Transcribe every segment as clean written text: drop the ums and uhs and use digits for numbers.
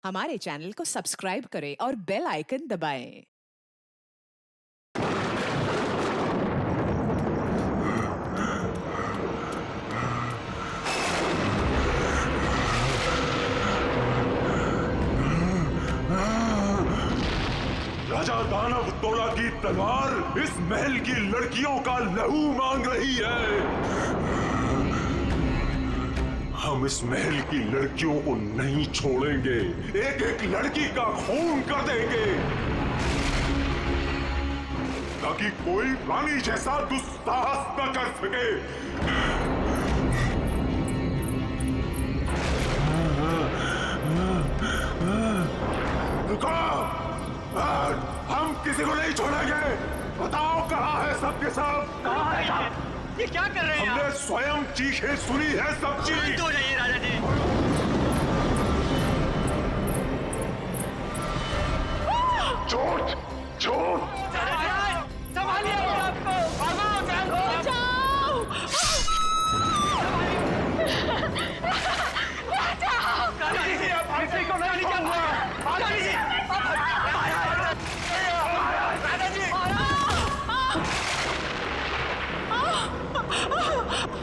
हमारे चैनल को सब्सक्राइब करें और बेल आइकन दबाएं। राजा दानव तोला की तलवार इस महल की लड़कियों का लहू मांग रही है। हम इस महल की लड़कियों को नहीं छोड़ेंगे, एक एक लड़की का खून कर देंगे ताकि कोई रानी जैसा दुस्साहस न कर सके। रुको, हम किसी को नहीं छोड़ेंगे। बताओ कहाँ है सबके सब? कहाँ है साहब? ये क्या कर रहे हैं? हमने स्वयं चीखें सुनी है सब चीज। शांत हो जाइए राजा जी। झूठ झूठ। संभालिए अपने आप को।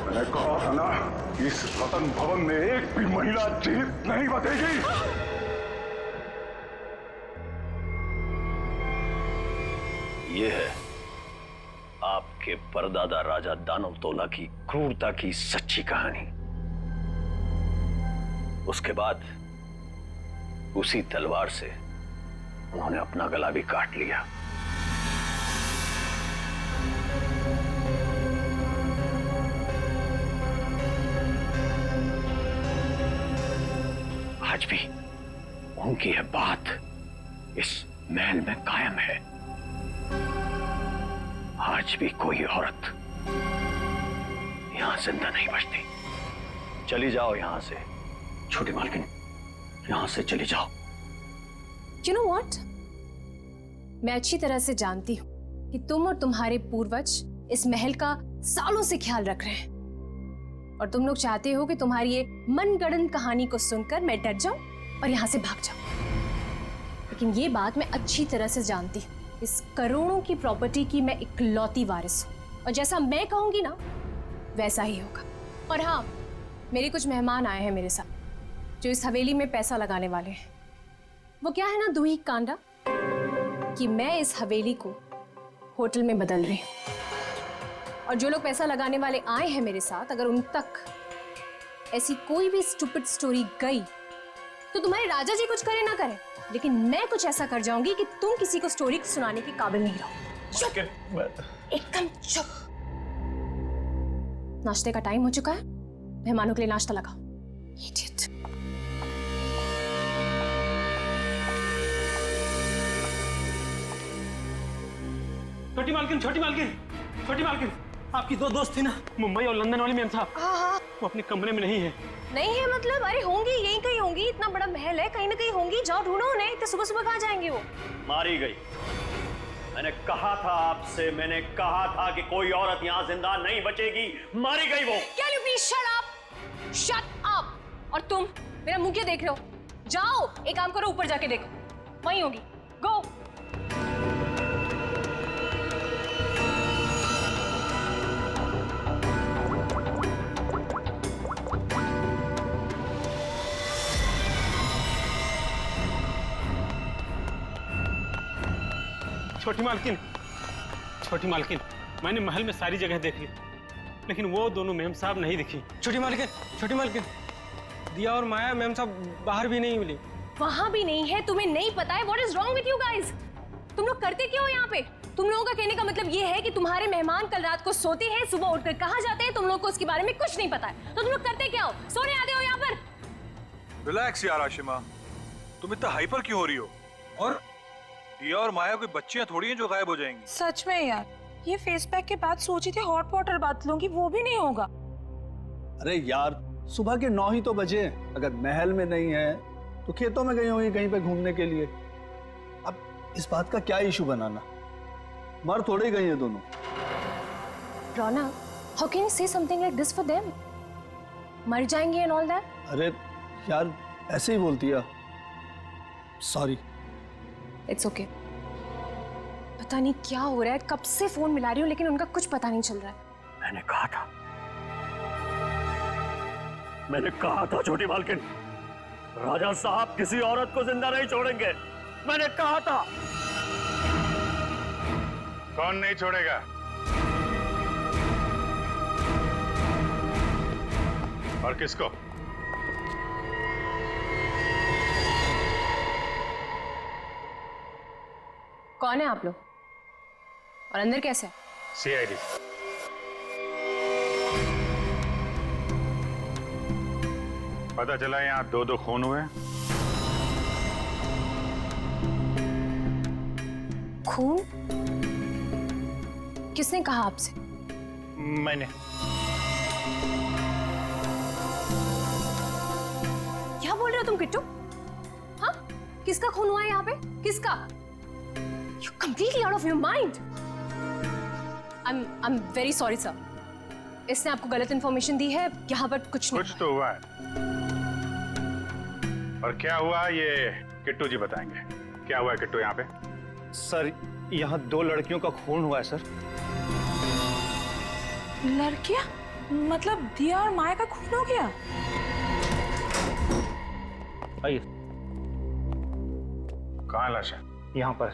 मैंने कहा था ना, इस रतन भवन में एक भी महिला जीवित नहीं बचेगी। ये है आपके परदादा राजा दानव तोला की क्रूरता की सच्ची कहानी। उसके बाद उसी तलवार से उन्होंने अपना गला भी काट लिया। आज भी उनकी यह बात इस महल में कायम है। आज भी कोई औरत यहां जिंदा नहीं बचती। चली जाओ यहां से छोटी मालकिन, यहां से चली जाओ। You know what? मैं अच्छी तरह से जानती हूं कि तुम और तुम्हारे पूर्वज इस महल का सालों से ख्याल रख रहे हैं और तुम लोग चाहते हो कि तुम्हारी ये मनगढ़ंत कहानी को सुनकर मैं डर जाऊं और यहां से भाग जाऊं। लेकिन ये बात मैं अच्छी तरह से जानती हूं, इस करोड़ों की प्रॉपर्टी की मैं इकलौती वारिस हूं और जैसा मैं कहूंगी ना वैसा ही होगा। और हाँ, मेरे कुछ मेहमान आए हैं मेरे साथ जो इस हवेली में पैसा लगाने वाले हैं। वो क्या है ना दूही कांडा कि मैं इस हवेली को होटल में बदल रही हूं और जो लोग पैसा लगाने वाले आए हैं मेरे साथ, अगर उन तक ऐसी कोई भी स्टूपिड स्टोरी गई तो तुम्हारे राजा जी कुछ करे ना करें, लेकिन मैं कुछ ऐसा कर जाऊंगी कि तुम किसी को स्टोरी सुनाने के काबिल नहीं रहो। चुप, एकदम चुप। नाश्ते का टाइम हो चुका है, मेहमानों के लिए नाश्ता लगाओ। Idiot। छोटी मालकिन, छोटी मालकिन, छोटी मालकिन, आपकी दो दोस्त थी ना, मुंबई और लंदन वाली मैम साहब। हाँ, वो अपने कमरे में नहीं है। नहीं है मतलब? अरे होंगी, यहीं कहीं होंगी, इतना बड़ा महल है, कहीं ना कहीं होंगी। जाओ ढूंढो उन्हें। इतने सुबह सुबह कहाँ जाएंगे वो? मारी गई। मैंने कहा था आपसे, मैंने कहा था कि कोई औरत यहाँ जिंदा नहीं बचेगी। मारी गई वो। Can you please shut up? Shut up। और तुम मेरा मुंह क्यों देख रहे हो? जाओ, एक काम करो, ऊपर जाके देखो, वहीं होगी। गो। छोटी मालकिन, छोटी मालकिन, मैंने महल में सारी जगह देख ली, लेकिन वो दोनों मैम साहब नहीं दिखी। छोटी मालकिन, दिया और माया मैम साहब बाहर भी नहीं मिली। वहां भी नहीं है? तुम्हें नहीं पता है? What is wrong with you guys? तुम लोग करते क्या हो यहाँ पे? तुम लोगों का कहने का मतलब ये है कि तुम्हारे मेहमान कल रात को सोते हैं, सुबह उठकर कहाँ जाते हैं, तुम लोग को उसके बारे में कुछ नहीं पता है। तो तुम लोग करते क्या हो? सोने आते हो यहाँ पर? रिलैक्स यार आशिमा, तुम इतना हाइपर क्यों हो रही हो? और दिया और माया कोई बच्चियां थोड़ी हैं जो गायब हो जाएंगी। सच में यार, ये फेस पैक के बाद सोची थी हॉट वाटर बात लूंगी, वो भी नहीं होगा। अरे यार, सुबह के 9 ही तो बजे। अगर महल में नहीं है तो खेतों में गई होंगी कहीं पे घूमने के लिए। अब इस बात का क्या इशू बनाना? मर थोड़े गई हैं दोनों। रोना, how can you say something like this for them? मर जाएंगे and all that? अरे यार, ऐसे ही बोलती है। सॉरी। It's okay. पता नहीं क्या हो रहा है, कब से फोन मिला रही हूँ लेकिन उनका कुछ पता नहीं चल रहा है। मैंने कहा था छोटी मालकिन, राजा साहब किसी औरत को जिंदा नहीं छोड़ेंगे। मैंने कहा था। कौन नहीं छोड़ेगा? और किसको? कौन है आप लोग और अंदर कैसे है? सीआईडी। पता चला यहाँ 2-2 खून हुए। खून? किसने कहा आपसे? मैंने। क्या बोल रहे हो तुम किट्टू? हाँ, किसका खून हुआ है यहाँ पे? किसका? You're completely out of your mind. I'm very sorry sir. इसने आपको गलत इंफॉर्मेशन दी है। यहाँ पर कुछ नहीं। कुछ तो हुआ है। और क्या हुआ ये किट्टू जी बताएंगे। क्या हुआ है किट्टू यहाँ पे? सर, यहाँ 2 लड़कियों का खून हुआ है सर। लड़कियां? मतलब दिया और माया का खून हो गया? आइए। कहाँ लाश है? यहाँ पर।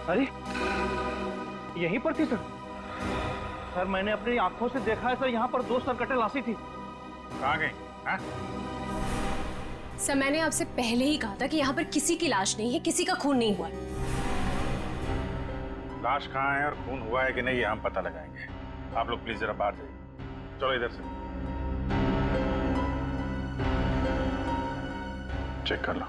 अरे यहीं पर थी सर। सर मैंने अपनी आंखों से देखा है सर, यहाँ पर 2 सरकटे लाशी थी। कहाँ गई? हाँ? सर मैंने आपसे पहले ही कहा था कि यहाँ पर किसी की लाश नहीं है, किसी का खून नहीं हुआ। लाश कहाँ है और खून हुआ है कि नहीं ये हम पता लगाएंगे। आप लोग प्लीज जरा बाहर जाइए। चलो इधर से चेक कर लो।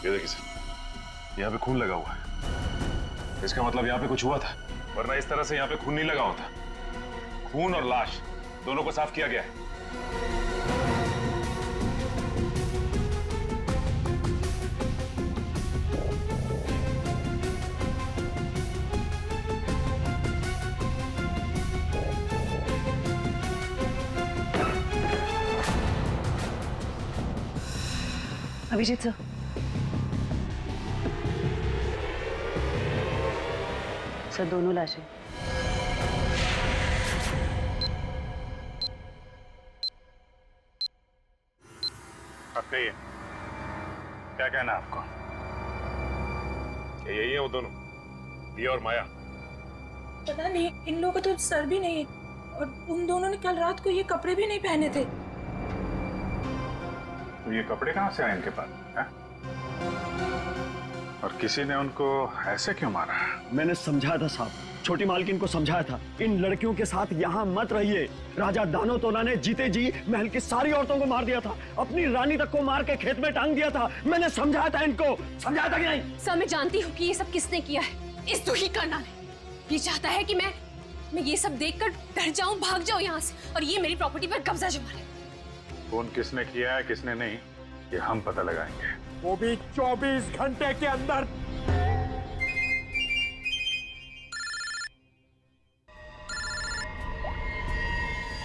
ये देखिए सर, यहाँ पे खून लगा हुआ है। इसका मतलब यहाँ पे कुछ हुआ था, वरना इस तरह से यहाँ पे खून नहीं लगा होता। खून और लाश दोनों को साफ किया गया है। अभिजीत सर, सर दोनों लाशें। अब कहिए, क्या कहना है आपको? क्या यही है वो दोनों, दिया और माया? पता नहीं, इन लोगों का तो सर भी नहीं है और उन दोनों ने कल रात को ये कपड़े भी नहीं पहने थे। तो ये कपड़े कहाँ से आए इनके पास है? और किसी ने उनको ऐसे क्यों मारा? मैंने समझाया था साहब, छोटी मालकिन को समझाया था, इन लड़कियों के साथ यहाँ मत रहिए। राजा दानवतोला ने जीते जी महल की सारी औरतों को मार दिया था, अपनी रानी तक को मार के खेत में टांग दिया था। मैंने समझाया था इनको, समझाया था कि नहीं? सर मैं जानती हूँ कि ये सब किसने किया है। इस दुही करना ने ये चाहता है कि मैं ये सब देखकर डर जाऊं, भाग जाऊं यहाँ से और ये मेरी प्रॉपर्टी पर कब्जा जमा ले। फोन किसने किया है किसने नहीं, ये हम पता लगाएंगे, वो भी 24 घंटे के अंदर।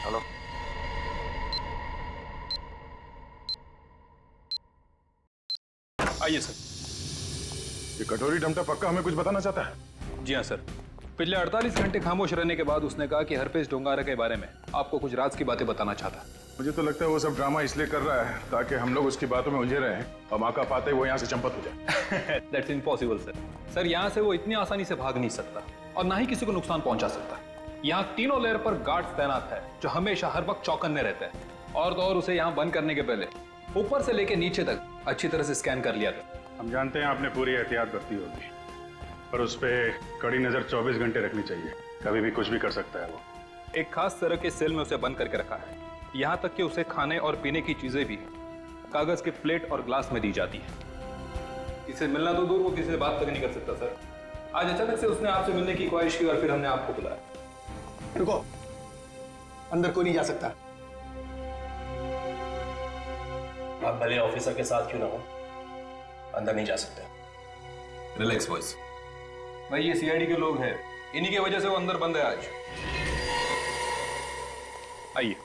हेलो, आइए सर। ये कटोरी डमटा पक्का हमें कुछ बताना चाहता है? जी हाँ सर, पिछले 48 घंटे खामोश रहने के बाद उसने कहा कि हरपेश डोंगारा के बारे में आपको कुछ राज की बातें बताना चाहता है। मुझे तो लगता है वो सब ड्रामा इसलिए कर रहा है ताकि हम लोग उसकी बातों में उलझे रहें और मौका पाते वो यहाँ से चंपत हो जाए। That's impossible sir. सर यहाँ से वो इतनी आसानी से भाग नहीं सकता और ना ही किसी को नुकसान पहुंचा सकता। यहाँ तीनों लेयर पर गार्ड्स तैनात है जो हमेशा हर वक्त चौकन्ने रहते हैं। और तो और उसे यहाँ बंद करने के पहले ऊपर से लेके नीचे तक अच्छी तरह से स्कैन कर लिया था। हम जानते हैं आपने पूरी एहतियात बरती होगी, पर उस पर कड़ी नजर 24 घंटे रखनी चाहिए, कभी भी कुछ भी कर सकता है वो। एक खास तरह के सेल में उसे बंद करके रखा है, यहाँ तक कि उसे खाने और पीने की चीजें भी कागज के प्लेट और ग्लास में दी जाती है। किसी से मिलना तो दूर, वो किसी से बात तक नहीं कर सकता सर। आज अचानक से उसने आपसे मिलने की ख्वाहिश की और फिर हमने आपको बुलाया। रुको, अंदर कोई नहीं जा सकता। आप भले ऑफिसर के साथ क्यों ना हो, अंदर नहीं जा सकते। रिलैक्स बॉयज, भाई ये सीआईडी के लोग हैं, इन्हीं की वजह से वो अंदर बंद है आज। आइए।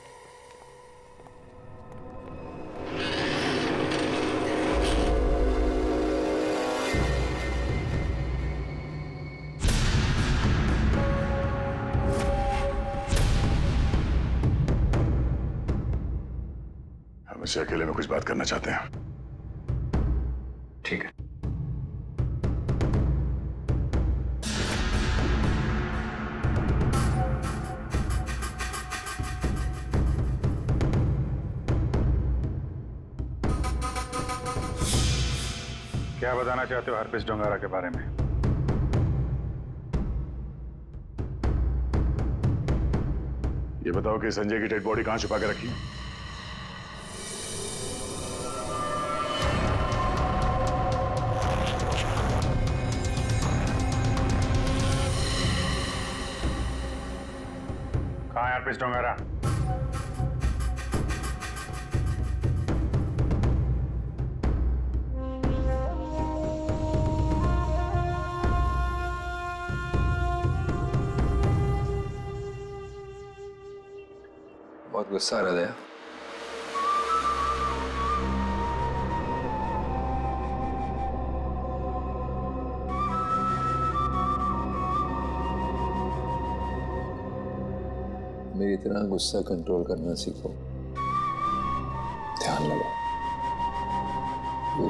हम इससे अकेले में कुछ बात करना चाहते हैं। ठीक है। क्या बताना चाहते हो हरप्रीत डोंगारा के बारे में? ये बताओ कि संजय की डेड बॉडी कहां छुपा के रखी? कहां है हरप्रीत डोंगारा? बहुत गुस्सा आ रहा है। मेरी इतना गुस्सा कंट्रोल करना सीखो, ध्यान लगाओ, वो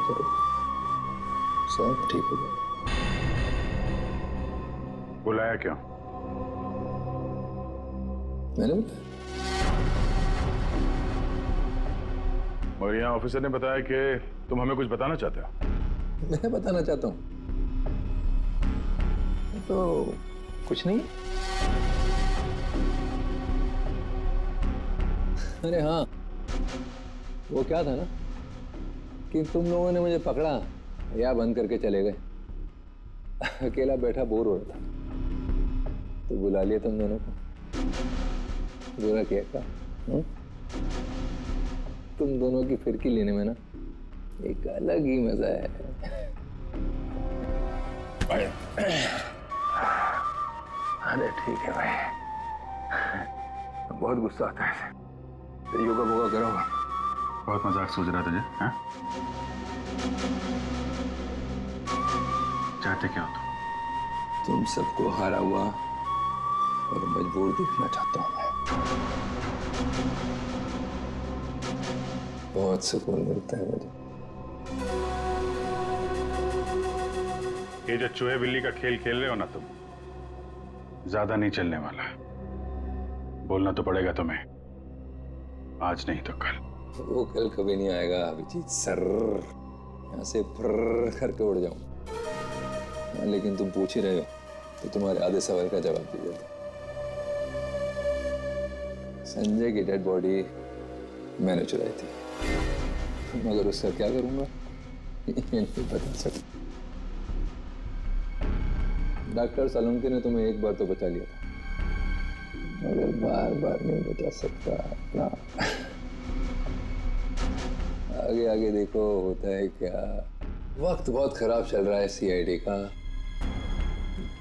करो, सब ठीक हो जाएगा। बुलाया क्यों? मैंने बताया। और यहाँ ऑफिसर ने बताया कि तुम हमें कुछ बताना चाहते हो। मैं बताना चाहता हूँ तो कुछ नहीं। अरे हाँ, वो क्या था ना कि तुम लोगों ने मुझे पकड़ा या बंद करके चले गए। अकेला बैठा बोर हो रहा था तो बुला लिया तुम दोनों को। बुरा किया क्या? तुम दोनों की फिरकी लेने में ना एक अलग ही मजा है। अरे ठीक है भाई, बहुत गुस्सा आता है। तो योगा वोगा करो। बहुत मजाक सूझ रहा तुझे? हाँ? चाहते क्या हो तुम सबको हारा हुआ और मजबूर देखना चाहता हूं मैं। बहुत सुकून मिलता है मुझे। ये जो चूहे बिल्ली का खेल खेल रहे हो ना तुम, ज्यादा नहीं चलने वाला। बोलना तो पड़ेगा तुम्हें, आज नहीं तो कल। वो कल कभी नहीं आएगा अभिजीत सर। यहाँ से फर्र करके उड़ जाऊं। लेकिन तुम पूछ ही रहे हो तो तुम्हारे आधे सवाल का जवाब दे देता। संजय की डेड बॉडी मैंने चुराई थी, मगर उसका क्या करूंगा ये नहीं बता सकता। डॉक्टर सालुंके ने तुम्हें एक बार तो बचा लिया था, मगर बार बार नहीं बचा सकता ना। आगे आगे देखो होता है क्या। वक्त बहुत खराब चल रहा है सीआईडी का।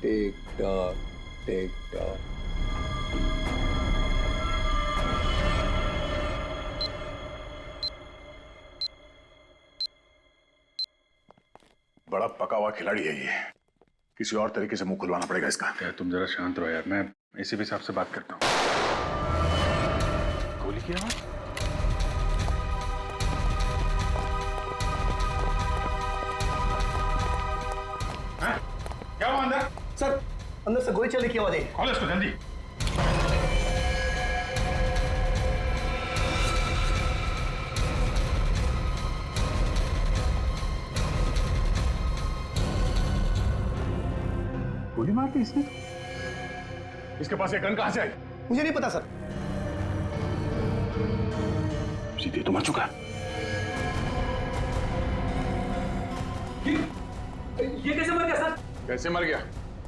Tick tock tick tock. बड़ा पका हुआ खिलाड़ी है ये, किसी और तरीके से मुंह खुलवाना पड़ेगा इसका। क्या तुम जरा शांत रहो यार, मैं एसीपी साहब से बात करता हूँ। गोली की आवाज? क्या हुआ अंदर? सर, अंदर से गोली चलने की आवाज आई। खोलो इसको जल्दी। गोली मार दी इसने? इसके पास ये गन कहां से आई? मुझे नहीं पता सर। सीधे तो मर चुका है। ये कैसे मर गया सर? कैसे मर गया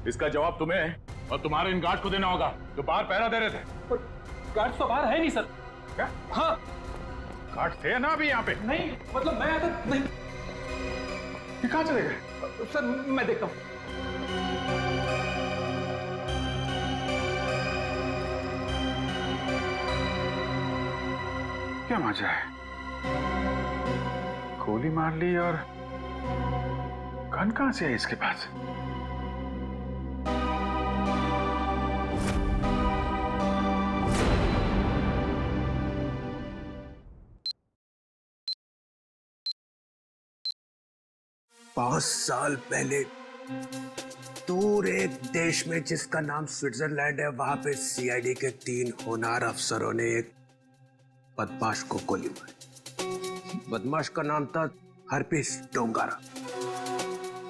इसका जवाब तुम्हें और तुम्हारे इन गार्ड को देना होगा जो बाहर पहरा दे रहे थे। गार्ड तो बाहर है नहीं सर। क्या? हाँ गार्ड थे ना अभी यहाँ पे। नहीं, मतलब मैं तो नहीं। ये कहाँ चले गए? सर मैं देखता हूँ। क्या मजा है, गोली मार ली और गन कहां से है इसके पास? पांच साल पहले दूर एक देश में जिसका नाम स्विट्जरलैंड है, वहां पे सीआईडी के 3 होनहार अफसरों ने एक बदमाश को गोली मारी। बदमाश का नाम था हरपिस डोंगारा।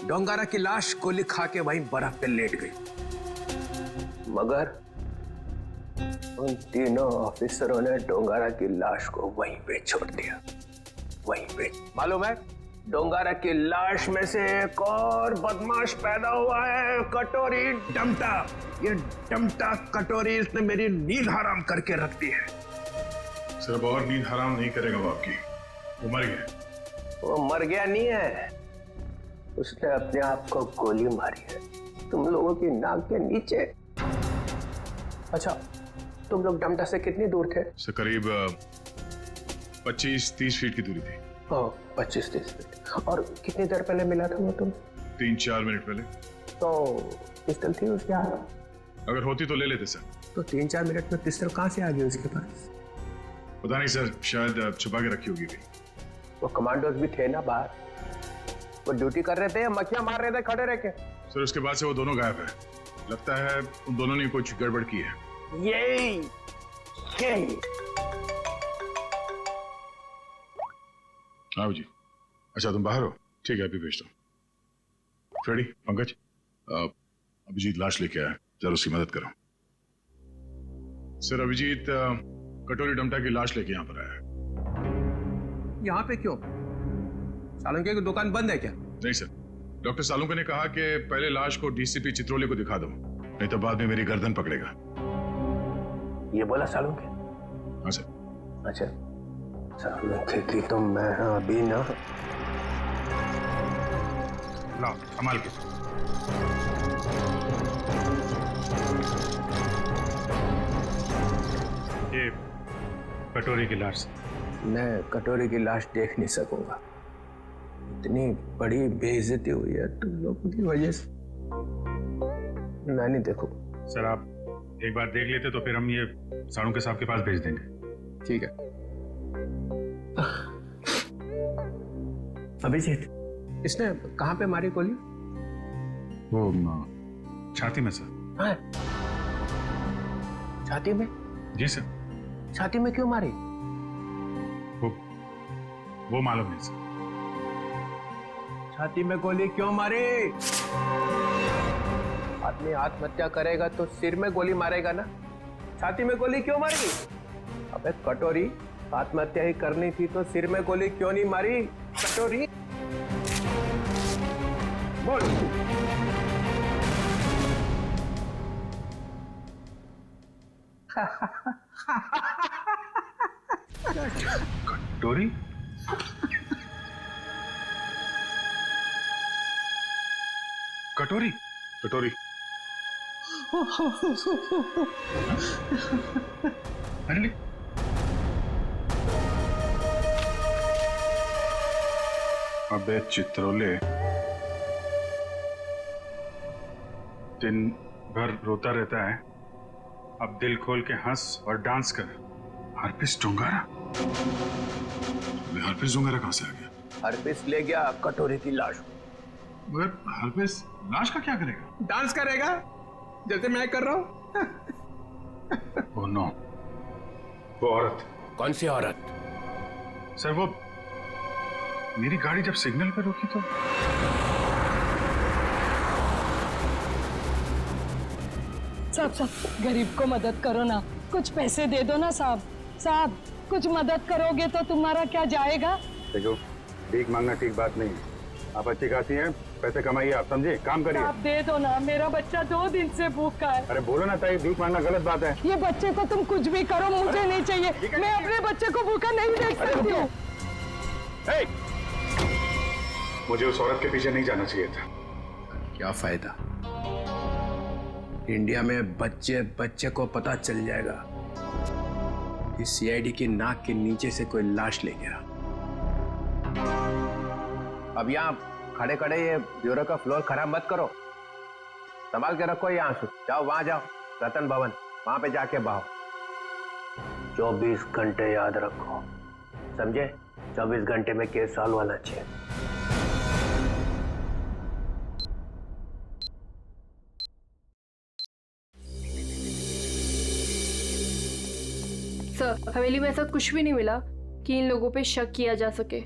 डोंगारा की लाश गोली खा के वहीं बर्फ पे लेट गई, मगर उन तीनों ऑफिसरों ने डोंगारा की लाश को वहीं पे छोड़ दिया। वहीं पे मालूम है, डोंगारा की लाश में से एक और बदमाश पैदा हुआ है, कटोरी डमटा। ये डमटा कटोरी इसने मेरी नींद हराम करके रख दी है। सिर्फ और नींद हराम नहीं करेगा वो आपकी, वो मर गया। वो मर गया नहीं है, उसने अपने आप को गोली मारी है, तुम लोगों की नाक के नीचे। अच्छा, तुम लोग डमटा से कितनी दूर थे? से करीब 25-30 फीट की दूरी थी। 25-30 फीट। और कितनी देर पहले मिला था वो तुम? 3-4 मिनट पहले। तो पिस्टल थी उसके हाथ? अगर होती तो ले लेते सर। तो 3-4 मिनट में पिस्टल कहाँ से आ गई उसके पास? पता नहीं सर, शायद छुपा के रखी होगी। वो कमांडोज भी थे ना बाहर, वो ड्यूटी कर रहे थे या मक्खियां मार रहे थे खड़े रह के? सर उसके बाद से वो दोनों गायब है। लगता है उन दोनों ने कुछ गड़बड़ की है। यही हाँ जी। अच्छा तुम बाहर हो? ठीक है, अभी भेजता हूँ। फ्रेडी, पंकज, अभिजीत लाश लेके आया, जरा उसकी मदद करो। सर अभिजीत कटोरी डमटा की लाश लेके यहाँ पर आया है। यहाँ पे क्यों? सालुंके की दुकान बंद है क्या? नहीं सर, डॉक्टर सालुंके ने कहा कि पहले लाश को डीसीपी चित्रोले को दिखा दो, नहीं तो बाद में मेरी गर्दन पकड़ेगा। ये बोला सालुंके? हाँ सर। अच्छा, सालुंके की तो मैं अभी ना। ला संभाल के। ये कटोरी की लाश। मैं कटोरी की लाश देख नहीं सकूंगा, इतनी बड़ी बेइज्जती हुई है तुम लोगों की वजह से, मैं नहीं देखूंगा। सर आप एक बार देख लेते तो फिर हम ये सालुंके साहब के पास भेज देंगे। ठीक है। अभिजीत, इसने कहाँ पे मारी गोली? वो छाती में सर। हाँ? छाती में? जी सर। छाती में क्यों मारी? वो मालूम नहीं सर। छाती में गोली क्यों मारी? आदमी आत्महत्या करेगा तो सिर में गोली मारेगा ना, छाती में गोली क्यों मारी? अबे कटोरी, आत्महत्या ही करनी थी तो सिर में गोली क्यों नहीं मारी? कटोरी बोल। कटोरी? कटोरी? कटोरी? अरे अबे चित्रोले, दिन भर रोता रहता है, अब दिल खोल के हंस और डांस कर। हरपिस डोंगारा? हरपिस डोंगारा कहां से आ गया? हरपिस ले गया कटोरी की लाश। मगर हरपिस लाश का क्या करेगा? डांस करेगा जैसे मैं कर रहा हूं। ओह नो, वो औरत। कौन सी औरत? सर वो मेरी गाड़ी जब सिग्नल पे रुकी तो। साहब गरीब को मदद करो ना, कुछ पैसे दे दो ना साहब। साहब कुछ मदद करोगे तो तुम्हारा क्या जाएगा? देखो, भीख मांगना ठीक बात नहीं है। आप अच्छी खाती हैं, पैसे कमाइए, आप समझे, काम करिए। आप दे दो ना, मेरा बच्चा 2 दिन से भूखा है। अरे बोलो ना ताई, भीख मांगना गलत बात है। ये बच्चे को तुम कुछ भी करो, मुझे नहीं चाहिए। मैं अपने बच्चे को भूखा नहीं देख सकती हूँ। मुझे उस औरत के पीछे नहीं जाना चाहिए था। क्या फायदा, इंडिया में बच्चे बच्चे को पता चल जाएगा कि सीआईडी की नाक के नीचे से कोई लाश ले गया। अब यहाँ खड़े खड़े ये ब्यूरो का फ्लोर खराब मत करो, संभाल के रखो ये आंसू। जाओ वहां जाओ, रतन भवन, वहां पे जाके बहाओ। 24 घंटे याद रखो, समझे? 24 घंटे में केस सॉल्व होना चाहिए। सर, हवेली में ऐसा कुछ भी नहीं मिला कि इन लोगों पे शक किया जा सके।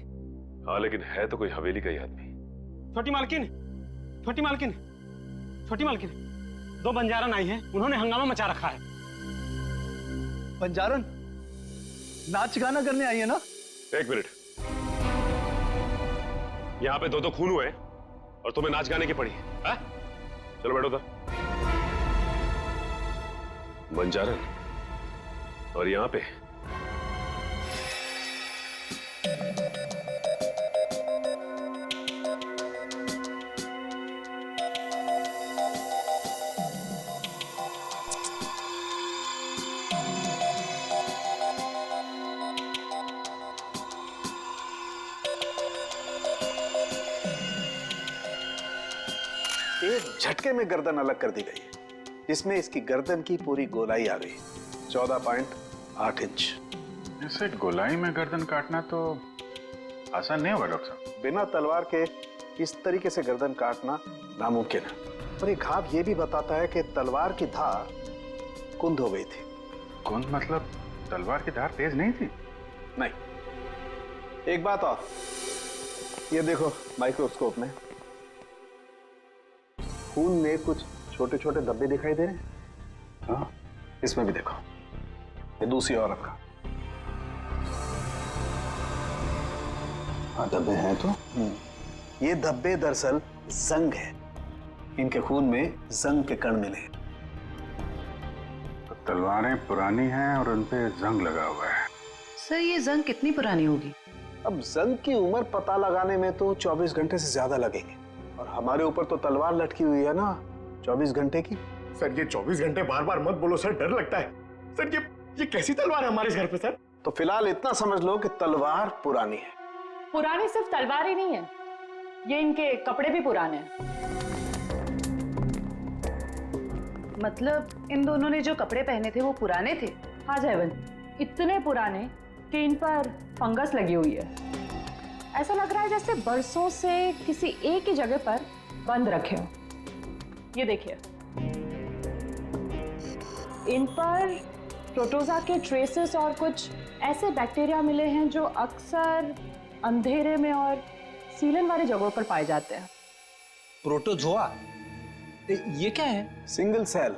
हाँ, लेकिन है तो कोई हवेली का ही आदमी। छोटी मालकिन, छोटी मालकिन, छोटी मालकिन, 2 बंजारन आई हैं, उन्होंने हंगामा मचा रखा है। बंजारन नाच गाना करने आई है ना? 1 मिनट, यहाँ पे 2 खून हुए और तुम्हें नाच गाने की पड़ी है? चलो बैठो था। बंजारन और यहाँ पे एक झटके में गर्दन अलग कर दी गई, जिसमें इसकी गर्दन की पूरी गोलाई आ गई, 14.8 इंच। ऐसे गोलाई में गर्दन काटना तो आसान नहीं होगा डॉक्टर साहब। बिना तलवार के इस तरीके से गर्दन काटना नामुमकिन है। और ये घाव ये भी बताता है कि तलवार की धार कुंद हो गई थी। कुंद मतलब तलवार की धार तेज नहीं थी? नहीं। एक बात और, ये देखो माइक्रोस्कोप में खून में कुछ छोटे छोटे धब्बे दिखाई दे रहे हैं। हाँ, इसमें भी देखो, ये दूसरी औरत का। हाँ, धब्बे हैं तो। ये धब्बे दरअसल जंग है, इनके खून में जंग के कण मिले। तो तलवारें पुरानी हैं और उन पे जंग लगा हुआ है। सर, ये जंग कितनी पुरानी होगी? अब जंग की उम्र पता लगाने में तो 24 घंटे से ज्यादा लगेंगे, और हमारे ऊपर तो तलवार लटकी हुई है ना 24 घंटे की। सर, ये 24 घंटे बार बार मत बोलो सर, डर लगता है। सर, ये कैसी तलवार है हमारे घर पे सर? तो फिलहाल इतना समझ लो कि तलवार पुरानी है। पुरानी सिर्फ तलवार ही नहीं है, ये इनके कपड़े भी पुराने हैं। मतलब इन दोनों ने जो कपड़े पहने थे वो पुराने थे? हाँ जयवंत, इतने पुराने कि इन पर फंगस लगी हुई है। ऐसा लग रहा है जैसे बरसों से किसी एक ही जगह पर बंद रखे हो। ये देखिए, इन पर प्रोटोजा के ट्रेसेस और कुछ ऐसे बैक्टीरिया मिले हैं जो अक्सर अंधेरे में और सीलन वाली जगहों पर पाए जाते हैं। प्रोटोजोआ, ये क्या है? सिंगल सेल,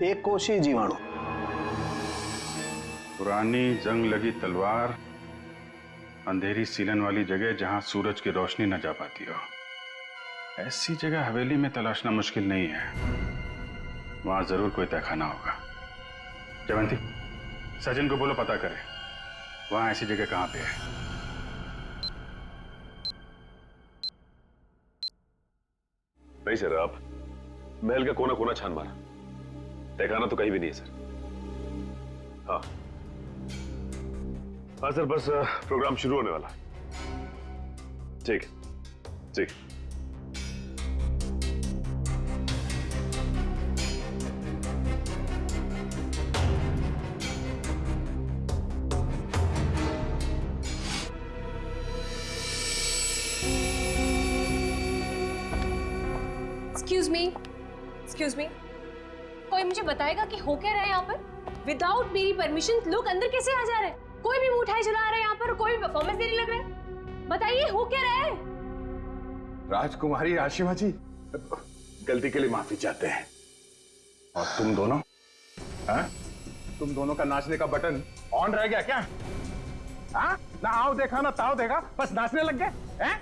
एक कोशीय जीवाणु। पुरानी जंग लगी तलवार, अंधेरी सीलन वाली जगह जहां सूरज की रोशनी न जा पाती हो। ऐसी जगह हवेली में तलाशना मुश्किल नहीं है, वहां जरूर कोई तहखाना होगा। जयवंती, सचिन को बोलो पता करे वहां ऐसी जगह कहां पे है। नहीं सर, आप महल का कोना कोना छान मारा, तहखाना तो कहीं भी नहीं है सर। हाँ हाँ सर, बस प्रोग्राम शुरू होने वाला है। ठीक ठीक। एक्सक्यूज मी, कोई मुझे बताएगा कि हो क्या रहा है यहाँ पर? विदाउट मेरी परमिशन लोग अंदर कैसे आ जा रहे हैं? कोई भी मिठाई चला रहा है यहाँ पर, कोई भी परफॉर्मेंस देने लग रहा है। बताइए हो क्या रहा है? राजकुमारी आशिमा जी, गलती के लिए माफी चाहते हैं। और तुम दोनों, हाँ? तुम दोनों का नाचने का बटन ऑन रह गया क्या? हाँ? ना आओ देखा ना ताओ देखा, बस नाचने लग गए हैं?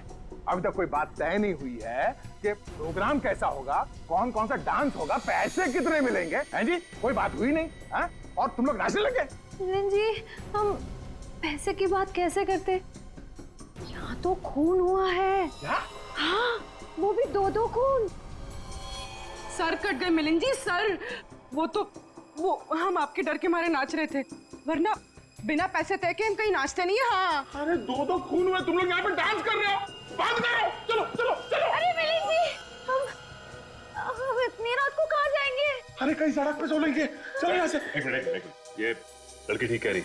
अभी तक कोई बात तय नहीं हुई है कि प्रोग्राम कैसा होगा, कौन कौन सा डांस होगा, पैसे कितने मिलेंगे, हैं जी? कोई बात हुई नहीं, हैं? और तुम लोग नाचने लगे। मिलन जी, हम पैसे की बात कैसे करते? यहाँ तो खून हुआ है। क्या? हाँ, वो भी 2-2 खून। सर कट गए मिलन जी, सर। वो हम आपके डर के मारे नाच रहे थे, वरना बिना पैसे तय के हम कहीं नाचते नहीं है। हाँ। अरे 2-2 खून हुए, तुम लोग यहाँ पे डांस कर रहे हो, बात करो, चलो चलो चलो। अरे मिलन जी, हम इतनी रात को कहाँ जाएंगे? अरे कहीं सड़क पे सोलेंगे, चलो यहाँ से। एक मिनट, ये लड़की ठीक कह रही।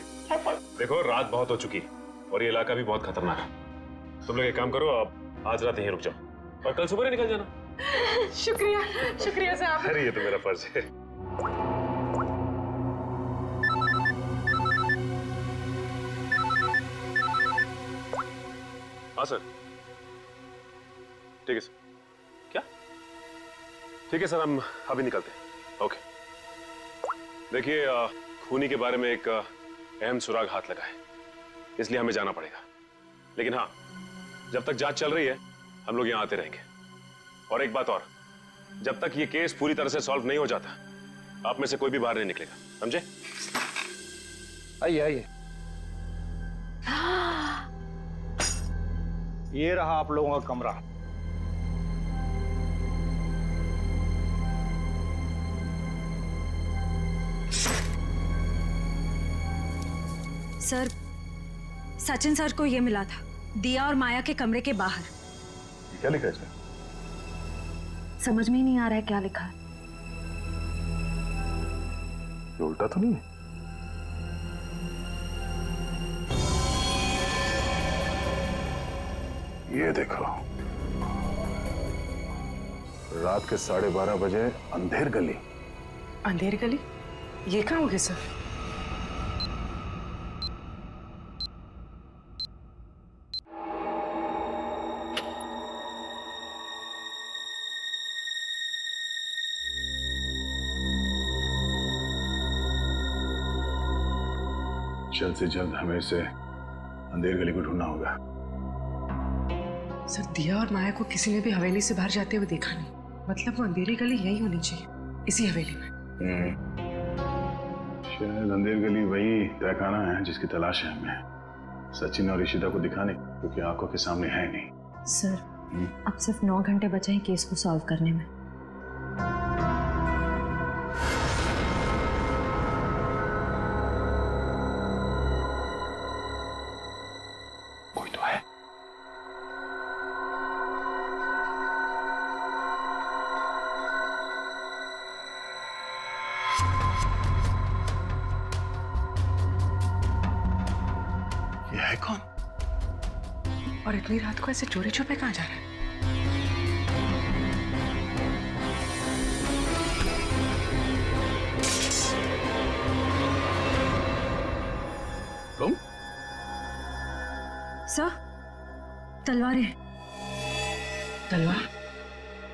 देखो रात बहुत हो चुकी और ये इलाका भी बहुत खतरनाक है। तुम लोग एक काम करो, अब आज रात यहीं रुक जाओ और कल सुबह ही निकल जाना। शुक्रिया, शुक्रिया साहब। अरे ये तो मेरा फर्ज है। हाँ सर, ठीक है सर। क्या? ठीक है सर, हम अभी निकलते हैं। ओके। देखिए, खूनी के बारे में एक अहम सुराग हाथ लगा है, इसलिए हमें जाना पड़ेगा। लेकिन हाँ, जब तक जांच चल रही है हम लोग यहाँ आते रहेंगे। और एक बात और, जब तक ये केस पूरी तरह से सॉल्व नहीं हो जाता आप में से कोई भी बाहर नहीं निकलेगा, समझे? आइए आइए, ये रहा आप लोगों का कमरा। सर, सचिन सर को ये मिला था, दिया और माया के कमरे के बाहर। क्या लिखा है इसमें? समझ में ही नहीं आ रहा है क्या लिखा है। ये उल्टा तो नहीं है? ये देखो, रात के 12:30 बजे अंधेर गली। अंधेर गली? ये कहाँ होगी सर? जल्द से जल्द हमें इसे अंधेर गली को ढूंढना होगा। सर, दिया और माया को किसी ने भी हवेली से बाहर जाते हुए देखा नहीं, मतलब वो अंधेरी गली यही होनी चाहिए, इसी हवेली में। शायद अंधेर गली वही तहखाना है जिसकी तलाश है हमें, सचिन और ईशिता को दिखाने, क्योंकि आंखों के सामने है नहीं। सर, अब सिर्फ 9 घंटे बचे हैं केस को सॉल्व करने में। कोई तो है। ये है कौन? और इतनी रात को ऐसे चोरी छुपे कहाँ जा रहा है? तुम? सर, तलवारें। तलवार?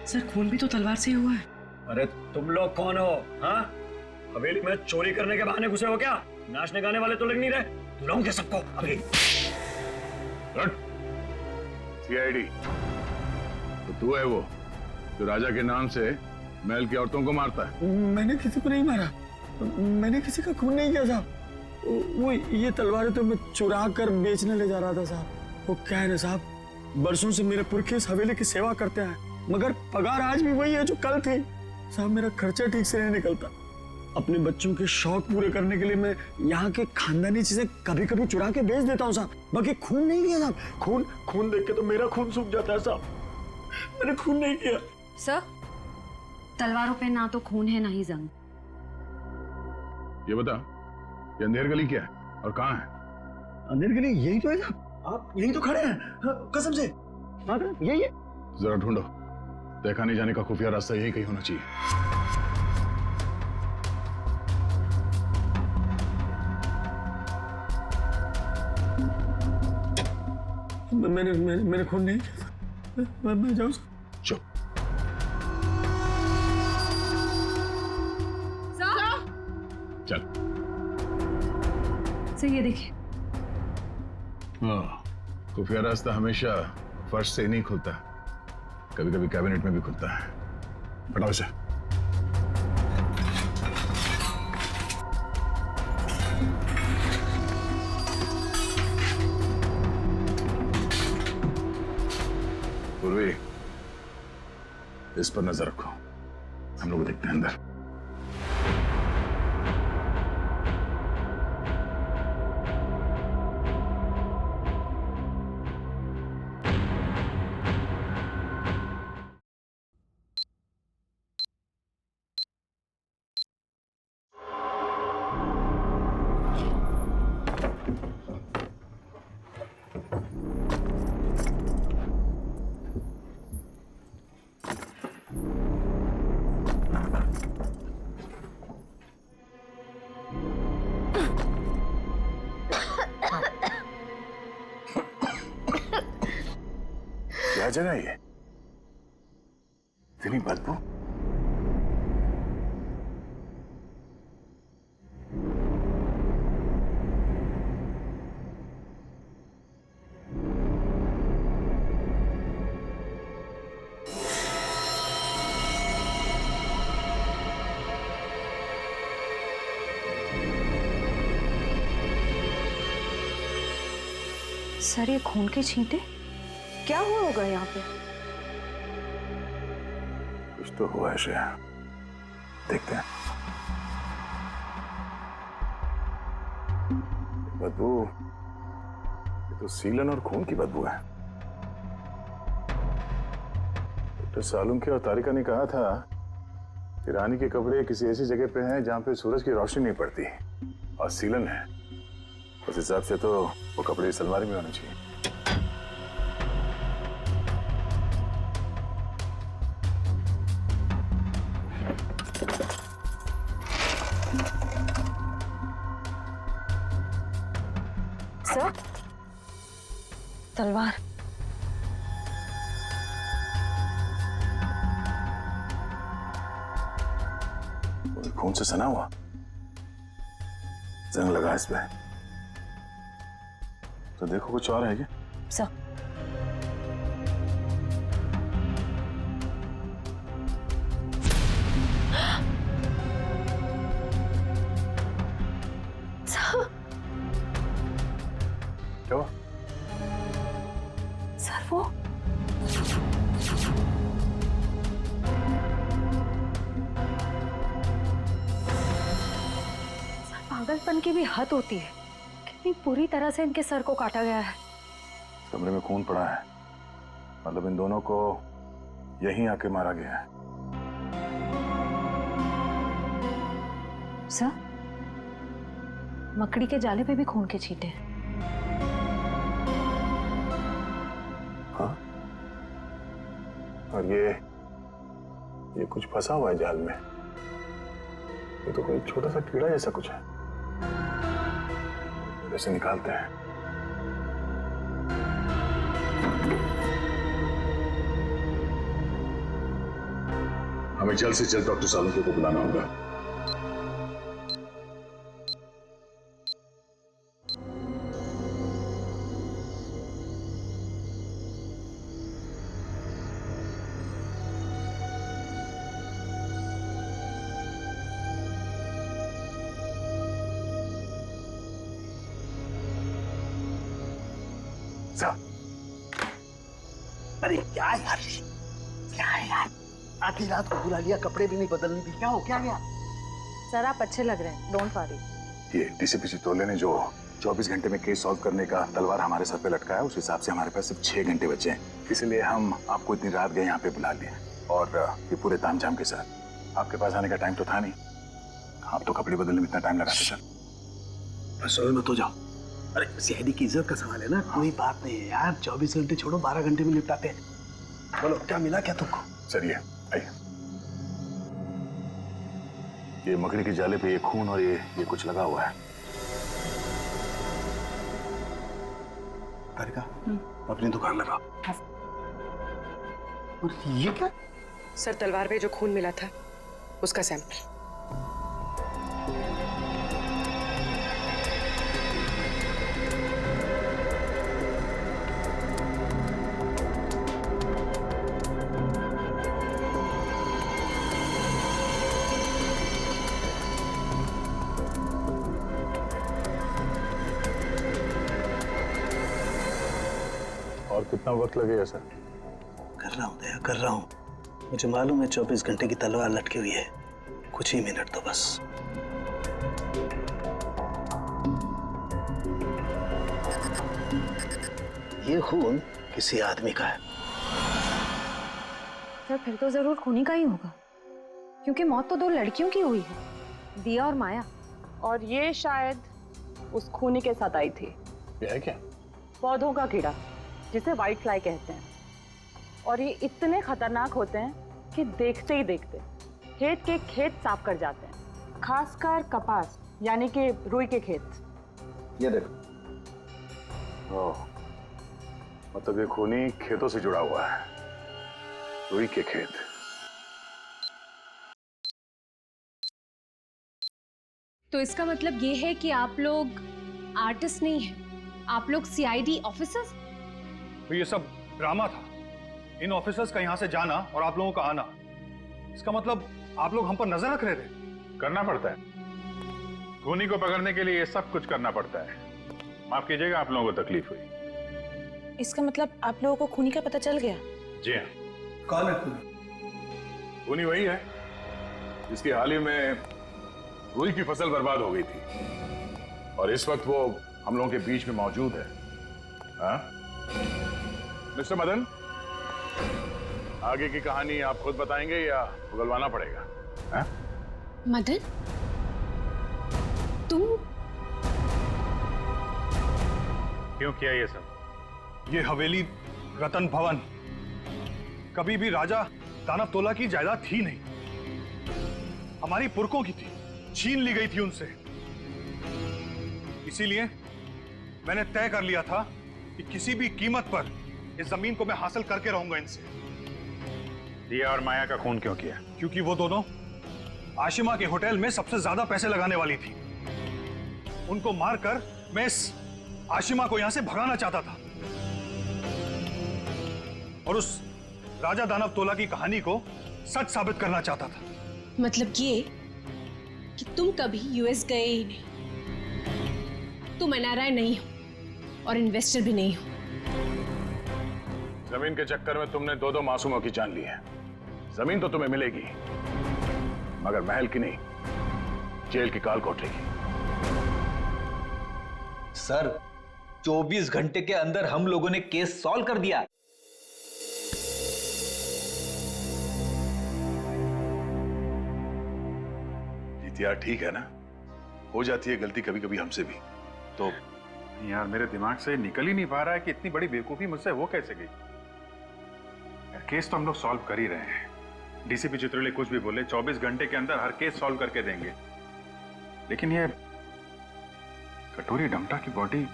सर, खून भी तो तलवार से ही हुआ है। अरे तुम लोग कौन हो? हाँ, हवेली में चोरी करने के बहाने घुसे हो क्या? नाचने गाने वाले तो लग नहीं रहे, बुलाऊंगे सबको अभी। सीआईडी तो तू है वो जो राजा के नाम से महल की औरतों को मारता है? मैंने किसी को नहीं मारा, मैंने किसी का खून नहीं किया साहब। वो ये तलवारें तो मैं चुरा कर बेचने ले जा रहा था साहब। वो क्या है ना साहब, बरसों से मेरे पुरखे इस हवेली की सेवा करते हैं, मगर पगार आज भी वही है जो कल थी साहब। मेरा खर्चा ठीक से नहीं निकलता। अपने बच्चों के शौक पूरे करने के लिए मैं यहाँ के खानदानी चीजें कभी कभी चुरा के बेच देता हूँ साहब, बाकी खून नहीं किया साहब। खून देख के तो मेरा खून सूख जाता है साहब, मैंने खून नहीं किया। सर, तलवारों पे ना तो खून है ना ही जंग। ये बता, ये अंधेर गली क्या है और कहाँ है? अंधेर गली यही तो है साहब, आप यही तो खड़े हैं, कसम से। हाँ यही है। जरा ढूंढो, देखा नहीं जाने का खुफिया रास्ता यही कहीं होना चाहिए। मैंने खून नहीं किया। मैं जाऊँ? चुप। चल। सर, ये देखिए। हाँ, खुफिया रास्ता हमेशा फर्श से नहीं खुलता, कभी कभी कैबिनेट में भी खुलता है। हटाओ इसे। पूर्वी, इस पर नजर रखो, हम लोग देखते हैं अंदर। क्या जगह ये? इतनी बदबू? सर ये खून के छींटे क्या हुआ होगा यहाँ पे? कुछ तो हुआ है श्रेया, देखते हैं। बदबू, ये तो सीलन और खून की बदबू है। डॉक्टर सालुंखे और तारिका ने कहा था कि रानी के कपड़े किसी ऐसी जगह पे हैं जहां पे सूरज की रोशनी नहीं पड़ती, और सीलन है। उस हिसाब से तो वो कपड़े इस अलमारी में होने चाहिए। सर, तलवार। खून से सना हुआ, जंग लगा इसमें। तो देखो कुछ और है क्या? सर, क्या हुआ? सर वो पागलपन की भी हद होती है। कितनी पूरी तरह से इनके सर को काटा गया है। कमरे में खून पड़ा है, मतलब इन दोनों को यहीं आके मारा गया है। सर, मकड़ी के जाले पे भी खून के छींटे हैं। हाँ, और ये कुछ फंसा हुआ है जाल में। ये तो कोई छोटा सा कीड़ा जैसा कुछ है। इसे निकालते हैं। हमें जल्द से जल्द डॉक्टर सालुंखे को बुलाना होगा। अरे क्या यार, क्या है यार, आधी रात को बुला लिया, कपड़े भी नहीं बदलने दी। क्या हो, क्या गया? सर आप अच्छे लग रहे हैं, डोंट वरी। ये डीसीपी चितौले ने जो 24 घंटे में केस सॉल्व करने का तलवार हमारे सर पे लटकाया, उस हिसाब से हमारे पास सिर्फ 6 घंटे बचे हैं। इसलिए हम आपको इतनी रात गए यहाँ पे बुला लिए, और ये पूरे तामझाम के साथ। आपके पास आने का टाइम तो था नहीं, आप तो कपड़े बदलने में इतना टाइम लगाते सर। बस मत हो जाओ। अरे सीआईडी की इज्जत का सवाल है ना, कोई बात नहीं है यार। 24 घंटे छोड़ो, 12 घंटे में निपटाते हैं। बोलो क्या मिला क्या तुमको? सर ये आइए, ये मकड़ी के जाले पे ये खून और ये कुछ लगा हुआ है। तारिका, अपनी दुकान लगा। और ये क्या? सर तलवार पे जो खून मिला था उसका सैंपल। कितना वक्त लगेगा सर? कर रहा हूँ दया, कर रहा हूँ। मुझे मालूम है 24 घंटे की तलवार लटकी हुई है, कुछ ही मिनट तो बस। ये खून किसी आदमी का है। सर फिर तो जरूर खूनी का ही होगा, क्योंकि मौत तो दो लड़कियों की हुई है, दिया और माया। और ये शायद उस खूनी के साथ आई थी। ये है क्या? पौधों का कीड़ा, जिसे व्हाइट फ्लाई कहते हैं। और ये इतने खतरनाक होते हैं कि देखते ही देखते खेत के खेत साफ कर जाते हैं, खासकर कपास यानी कि रुई के खेत। ये देखो। ओह, मतलब ये खूनी खेतों से जुड़ा हुआ है, रुई के खेत। तो इसका मतलब ये है कि आप लोग आर्टिस्ट नहीं हैं, आप लोग सीआईडी ऑफिसर्स? तो ये सब ड्रामा था। इन ऑफिसर्स का यहाँ से जाना और आप लोगों का आना, इसका मतलब आप लोग हम पर नजर रख रहे थे। करना पड़ता है, खूनी को पकड़ने के लिए ये सब कुछ करना पड़ता है। माफ कीजिएगा, आप लोगों को तकलीफ हुई। इसका मतलब आप लोगों को खूनी का पता चल गया? जी हाँ। कौन है खूनी? खूनी वही है जिसकी हाल ही में रुई की फसल बर्बाद हो गई थी और इस वक्त वो हम लोगों के बीच में मौजूद है। हाँ? मिस्टर मदन, आगे की कहानी आप खुद बताएंगे या उगलवाना पड़ेगा? हाँ? मदन, तुम क्यों किया ये सब? ये हवेली रतन भवन कभी भी राजा दानव तोला की जायदाद थी नहीं, हमारी पुरखों की थी, छीन ली गई थी उनसे। इसीलिए मैंने तय कर लिया था कि किसी भी कीमत पर इस जमीन को मैं हासिल करके रहूंगा इनसे। दिया और माया का खून क्यों किया? क्योंकि वो दोनों आशिमा के होटल में सबसे ज्यादा पैसे लगाने वाली थी। उनको मारकर मैं इस आशिमा को यहां से भगाना चाहता था और उस राजा दानव तोला की कहानी को सच साबित करना चाहता था। मतलब ये कि तुम कभी यूएस गए ही नहीं, तुम एनआरआई नहीं हो और इन्वेस्टर भी नहीं हो। जमीन के चक्कर में तुमने दो मासूमों की जान ली है। जमीन तो तुम्हें मिलेगी, मगर महल की नहीं, जेल की काल कोठरी की। सर, 24 घंटे के अंदर हम लोगों ने केस सॉल्व कर दिया। यार ठीक है ना, हो जाती है गलती कभी कभी हमसे भी। तो यार मेरे दिमाग से निकल ही नहीं पा रहा है कि इतनी बड़ी बेवकूफी मुझसे हो कैसे गई। केस तो हम लोग सॉल्व कर ही रहे हैं। डीसीपी चित्रोले कुछ भी बोले, 24 घंटे के अंदर हर केस सॉल्व करके देंगे। लेकिन ये कटोरी डमटा की बॉडी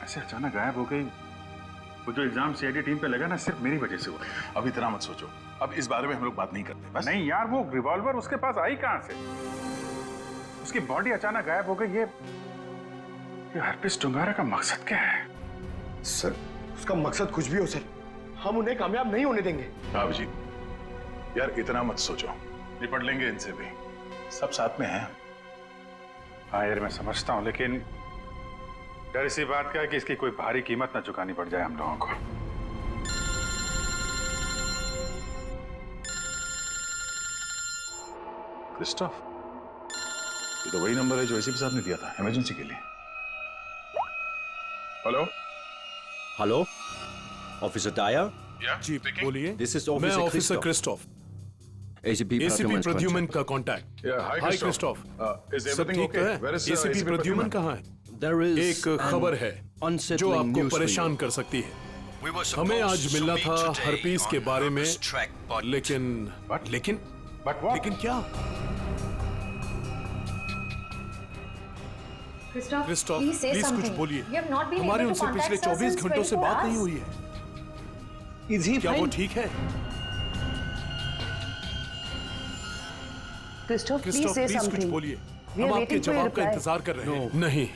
ऐसे अचानक गायब हो गई। वो जो इल्जाम सीआईडी टीम पे लगा ना, सिर्फ मेरी वजह से हुआ। अब इतना मत सोचो, अब इस बारे में हम लोग बात नहीं करते बस। नहीं यार, वो रिवॉल्वर उसके पास आई कहां से? उसकी बॉडी अचानक गायब हो गई। ये हरपिस टुंगारा का मकसद क्या है? सर, उसका मकसद कुछ भी हो सर, हम उन्हें कामयाब नहीं होने देंगे। अभिजीत, यार इतना मत सोचो, निपट लेंगे इनसे भी, सब साथ में हैं। हाँ यार मैं समझता हूँ, लेकिन डर इसी बात का है कि इसकी कोई भारी कीमत ना चुकानी पड़ जाए हम लोगों को। क्रिस्टोफ, ये तो वही नंबर है जो एसीपी साहब ने दिया था इमरजेंसी के लिए। Hello hello, officer Dyer. जी बोलिए। दिस इज मैं ऑफिसर क्रिस्टोफ, एसीपी प्रद्युमन का कांटेक्ट। हाय क्रिस्टोफ, सब ठीक है? एसीपी प्रद्युमन कहाँ है? एक खबर है जो आपको परेशान कर सकती है। हमें आज मिलना था हरपीस के बारे में, लेकिन क्या? क्रिस्टोफ प्लीज कुछ बोलिए। हमारी उनसे पिछले 24 घंटों से बात नहीं हुई है। क्या वो ठीक है? क्रिस्टोफ प्लीज कुछ बोलिए, हम आपके जवाब का इंतजार कर रहे हैं। नहीं,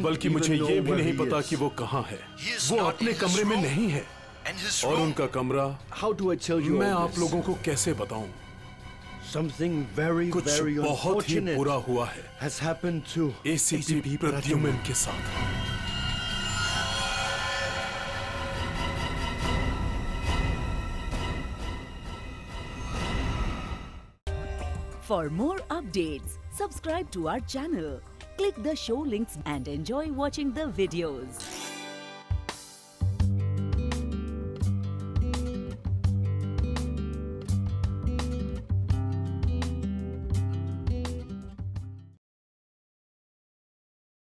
बल्कि मुझे ये भी नहीं पता कि वो कहाँ है। वो अपने कमरे में नहीं है और उनका कमरा मैं आप लोगों को कैसे बताऊं? कुछ बहुत ही बुरा हुआ है एसीपी प्रद्युमन के साथ। For more updates, subscribe to our channel, click the show links and enjoy watching the videos.